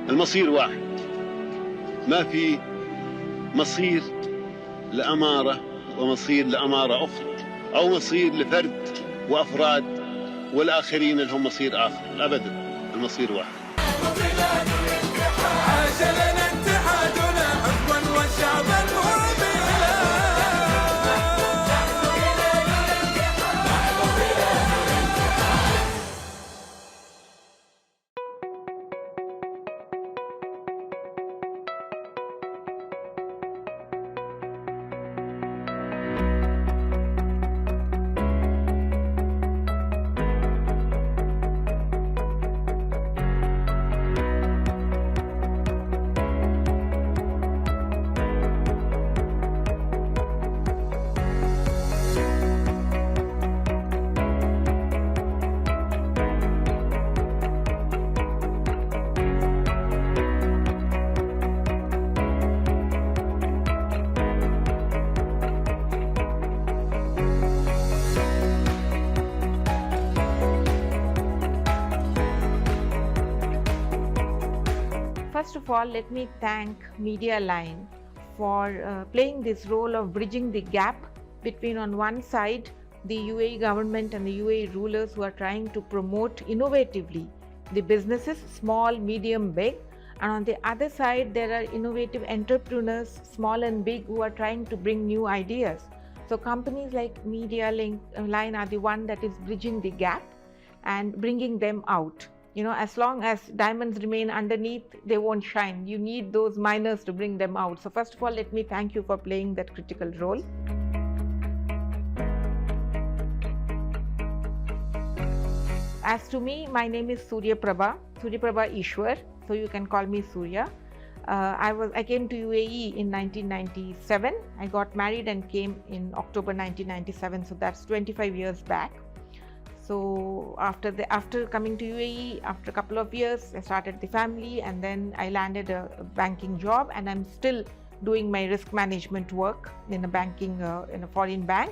المصير واحد، ما في مصير لأمارة ومصير لأمارة أخرى، أو مصير لفرد وأفراد والآخرين اللي هم مصير آخر، أبدا، المصير واحد. First of all, let me thank Media Line for playing this role of bridging the gap between, on one side, the UAE government and the UAE rulers who are trying to promote innovatively the businesses, small, medium, big, and on the other side, there are innovative entrepreneurs, small and big, who are trying to bring new ideas. So companies like Media Line are the one that is bridging the gap and bringing them out. You know, as long as diamonds remain underneath, they won't shine. You need those miners to bring them out. So first of all, let me thank you for playing that critical role. As to me, my name is Surya Prabha Ishwar, so you can call me Surya. I came to UAE in 1997. I got married and came in October 1997, so that's 25 years back. So after coming to UAE, after a couple of years, I started the family, and then I landed a banking job, and I'm still doing my risk management work in a banking in a foreign bank.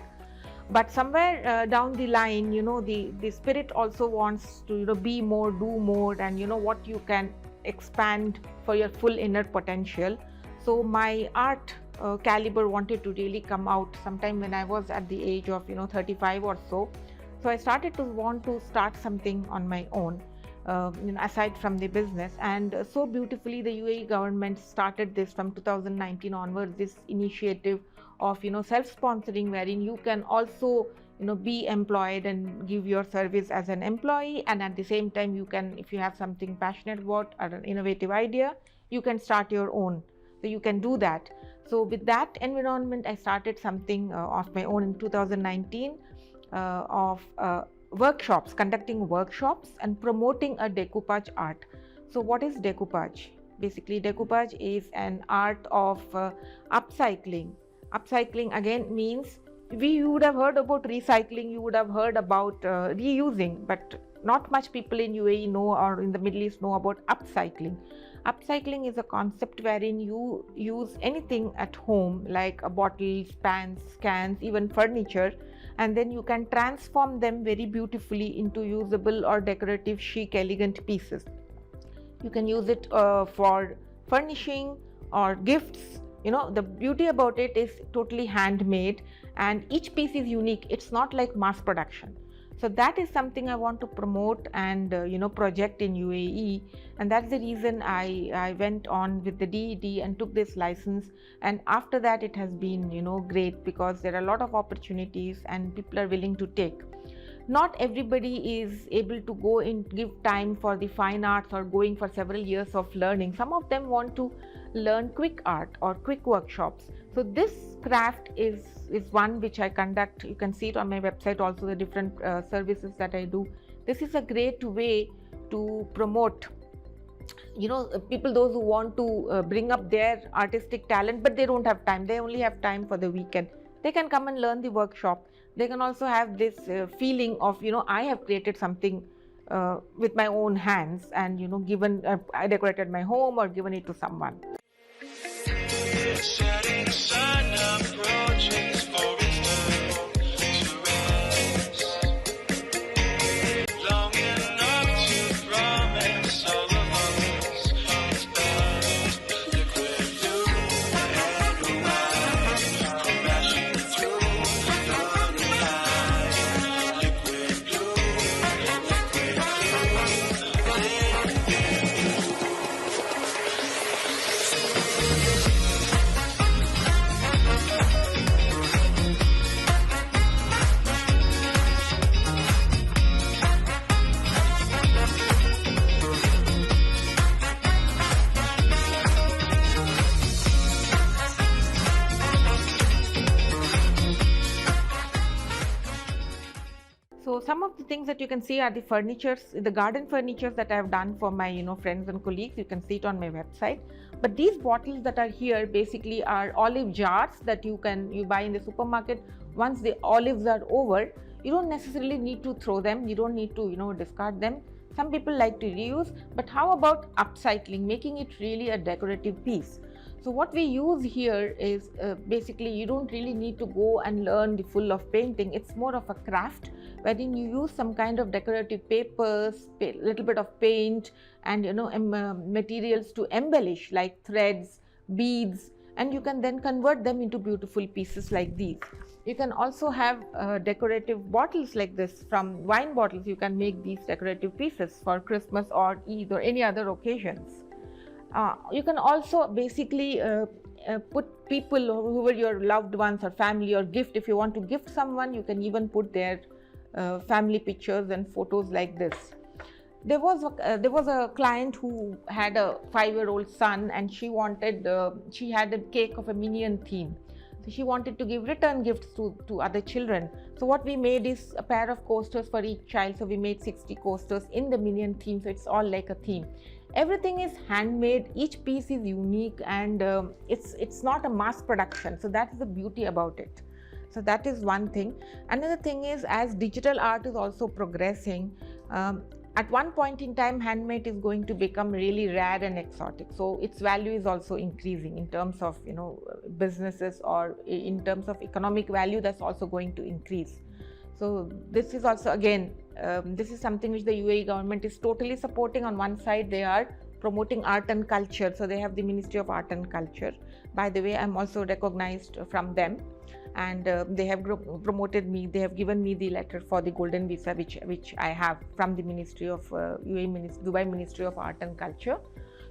But somewhere down the line, you know, the spirit also wants to, you know, be more, do more, and you know what you can expand for your full inner potential. So my art caliber wanted to really come out sometime when I was at the age of, you know, 35 or so. So I started to want to start something on my own, you know, aside from the business. And so beautifully, the UAE government started this from 2019 onwards, this initiative of, you know, self-sponsoring, wherein you can also, you know, be employed and give your service as an employee, and at the same time you can, if you have something passionate about or an innovative idea, you can start your own. So you can do that. So with that environment, I started something of my own in 2019. Of workshops, conducting workshops and promoting a decoupage art. So what is decoupage? Basically, decoupage is an art of upcycling. Upcycling again means, you would have heard about recycling, you would have heard about reusing, but not much people in UAE know, or in the Middle East know about upcycling. Upcycling is a concept wherein you use anything at home, like bottles, pans, cans, even furniture, and then you can transform them very beautifully into usable or decorative, chic, elegant pieces. You can use it for furnishing or gifts. You know, the beauty about it is totally handmade, and each piece is unique. It's not like mass production. So that is something I want to promote and you know, project in UAE, and that's the reason I went on with the DED and took this license. And after that, it has been, you know, great, because there are a lot of opportunities and people are willing to take. Not everybody is able to go and give time for the fine arts or going for several years of learning. Some of them want to learn quick art or quick workshops. So this craft is one which I conduct. You can see it on my website also, the different services that I do. This is a great way to promote, you know, people, those who want to bring up their artistic talent, but they don't have time. They only have time for the weekend. They can come and learn the workshop. They can also have this feeling of, you know, I have created something with my own hands, and, you know, given, I decorated my home or given it to someone. the things that you can see are the furnitures, the garden furnitures that I have done for my friends and colleagues. You can see it on my website. But these bottles that are here basically are olive jars that you buy in the supermarket. Once the olives are over, you don't necessarily need to throw them, you don't need to discard them. Some people like to reuse, but how about upcycling, making it really a decorative piece? So what we use here is basically you don't really need to go and learn the full of painting. It's more of a craft wherein you use some kind of decorative papers, little bit of paint, and materials to embellish like threads, beads, and you can then convert them into beautiful pieces like these. You can also have decorative bottles like this. From wine bottles you can make these decorative pieces for Christmas or Eid or any other occasions. You can also basically put people, whoever your loved ones or family, or gift. If you want to gift someone, you can even put their family pictures and photos like this. There was a client who had a 5-year-old son, and she had a cake of a Minion theme. So she wanted to give return gifts to other children. So what we made is a pair of coasters for each child. So we made 60 coasters in the Minion theme. So it's all like a theme. Everything is handmade, each piece is unique, and it's not a mass production. So that's the beauty about it. So that is one thing. Another thing is, as digital art is also progressing, at one point in time handmade is going to become really rare and exotic. So its value is also increasing in terms of businesses, or in terms of economic value, that's also going to increase. So this is also, again, this is something which the UAE government is totally supporting. On one side they are promoting art and culture, so they have the Ministry of Art and Culture. By the way, I'm also recognized from them, and they have promoted me. They have given me the letter for the golden visa which I have from the Ministry of Dubai Ministry of Art and Culture.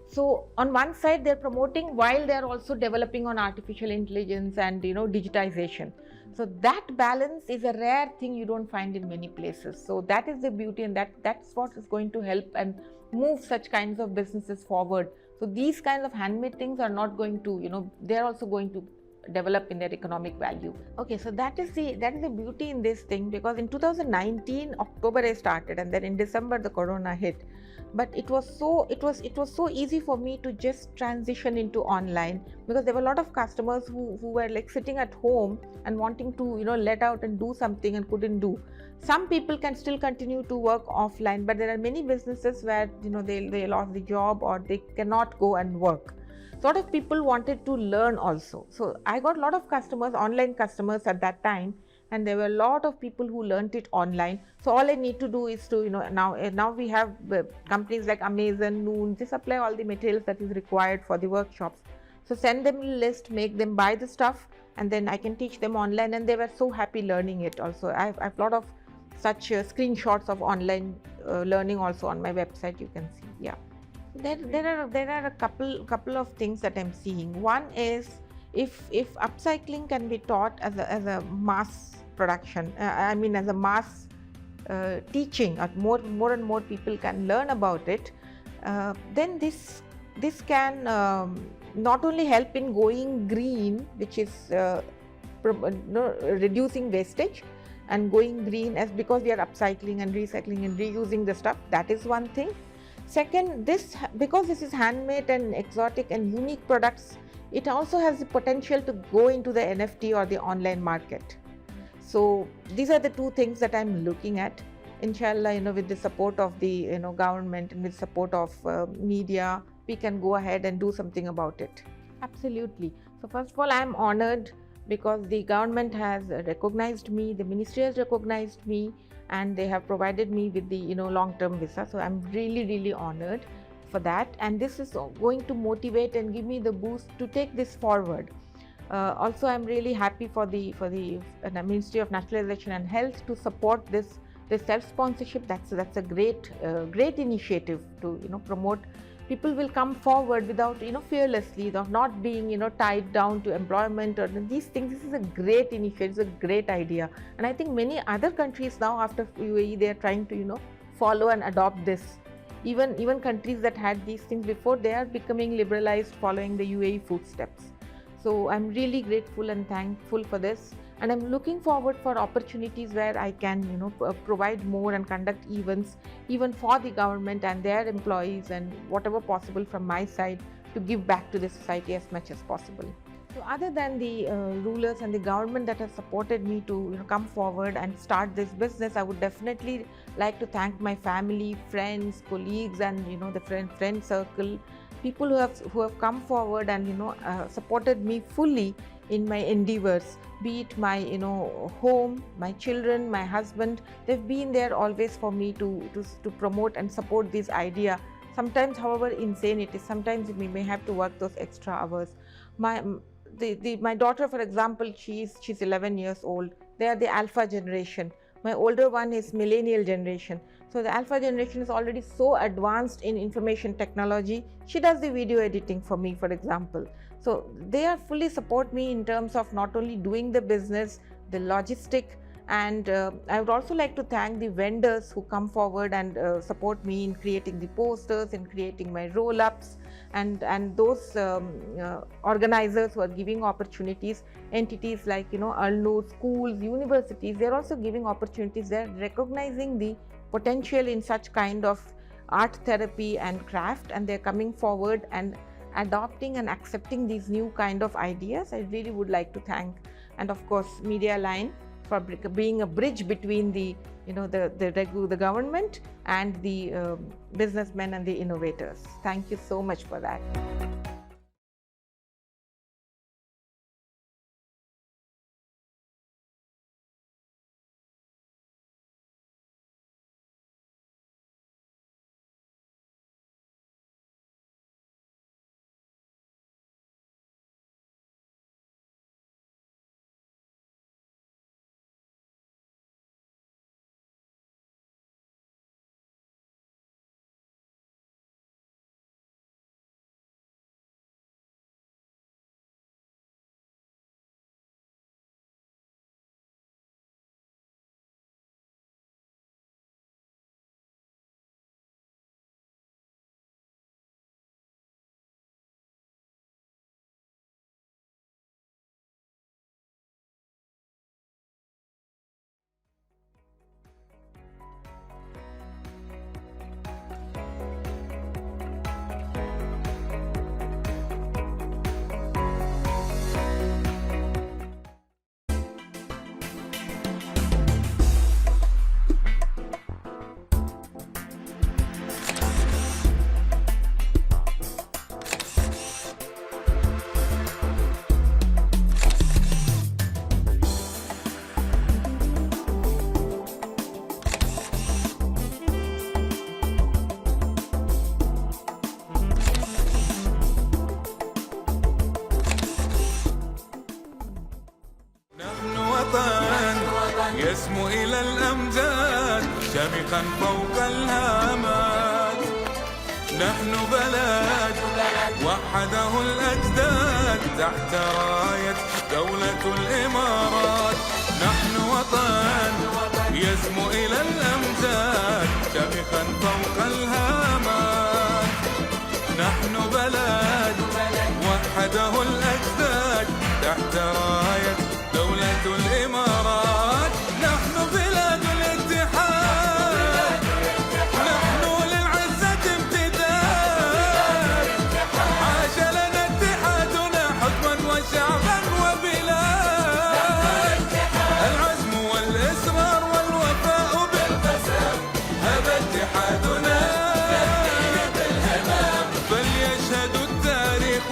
So on one side they're promoting, while they're also developing on artificial intelligence and digitization. So that balance is a rare thing you don't find in many places. So that is the beauty, and that's what is going to help and move such kinds of businesses forward. So these kinds of handmade things are not going to, they're also going to develop in their economic value. Okay, so that is the beauty in this thing, because in 2019 October I started, and then in December the corona hit. But it was so easy for me to just transition into online, because there were a lot of customers who were like sitting at home and wanting to let out and do something and couldn't do. Some people can still continue to work offline, but there are many businesses where they lost the job, or they cannot go and work. A lot of people wanted to learn also. So I got a lot of customers, online customers at that time, and there were a lot of people who learnt it online. So all I need to do is to now we have companies like Amazon, Noon, they supply all the materials that is required for the workshops. So send them a list, make them buy the stuff, and then I can teach them online, and they were so happy learning it also. I have a lot of such screenshots of online learning also on my website, you can see. Yeah. There are a couple of things that I'm seeing. One is, if upcycling can be taught as a mass production, as a mass teaching, or more and more people can learn about it, then this can not only help in going green, which is reducing wastage and going green, as because we are upcycling and recycling and reusing the stuff. That is one thing. Second, because this is handmade and exotic and unique products, it also has the potential to go into the NFT or the online market. So these are the two things that I'm looking at. Inshallah, with the support of the government and with support of media, we can go ahead and do something about it. Absolutely. So first of all, I'm honored because the government has recognized me, the ministry has recognized me, and they have provided me with the long-term visa. So I'm really honored for that, and this is going to motivate and give me the boost to take this forward. Also, I'm really happy for the Ministry of Naturalization and Health to support this self-sponsorship. That's a great initiative to promote. People will come forward without fearlessly, of not being tied down to employment or these things. This is a great initiative, it's a great idea, and I think many other countries now after UAE, they are trying to follow and adopt this. Even countries that had these things before, they are becoming liberalized following the UAE footsteps. So I'm really grateful and thankful for this, and I'm looking forward for opportunities where I can, provide more and conduct events even for the government and their employees, and whatever possible from my side to give back to the society as much as possible. So other than the rulers and the government that has supported me to come forward and start this business, I would definitely like to thank my family, friends, colleagues, and the friend circle, people who have come forward and supported me fully in my endeavors, be it my home, my children, my husband. They've been there always for me to promote and support this idea. Sometimes, however insane it is, sometimes we may have to work those extra hours. My daughter, for example, she's 11 years old. They are the alpha generation. My older one is millennial generation. So the alpha generation is already so advanced in information technology. She does the video editing for me, for example. So they are fully support me in terms of not only doing the business, the logistic, and I would also like to thank the vendors who come forward and support me in creating the posters, in creating my roll-ups, and those organizers who are giving opportunities, entities like Alnur, schools, universities. They're also giving opportunities. They're recognizing the potential in such kind of art therapy and craft, and they're coming forward and adopting and accepting these new kind of ideas. I really would like to thank, and of course Media Line, for being a bridge between the government and the businessmen and the innovators. Thank you so much for that. يسمو إلى الأمجاد شامخا فوق الهامات. نحن بلد وحده الأجداد تحت راية دولة الإمارات. نحن وطن يسمو إلى الأمجاد شامخا فوق الهامات. نحن بلد وحده الأجداد تحت راية دولة الإمارات. نحن بلاد الاتحاد، نحن للعزة امتداد. عاش لنا اتحادنا حكما وشعبا وبلاد. العزم والإصرار والوفاء بالقسم هذا اتحادنا. فليشهد التاريخ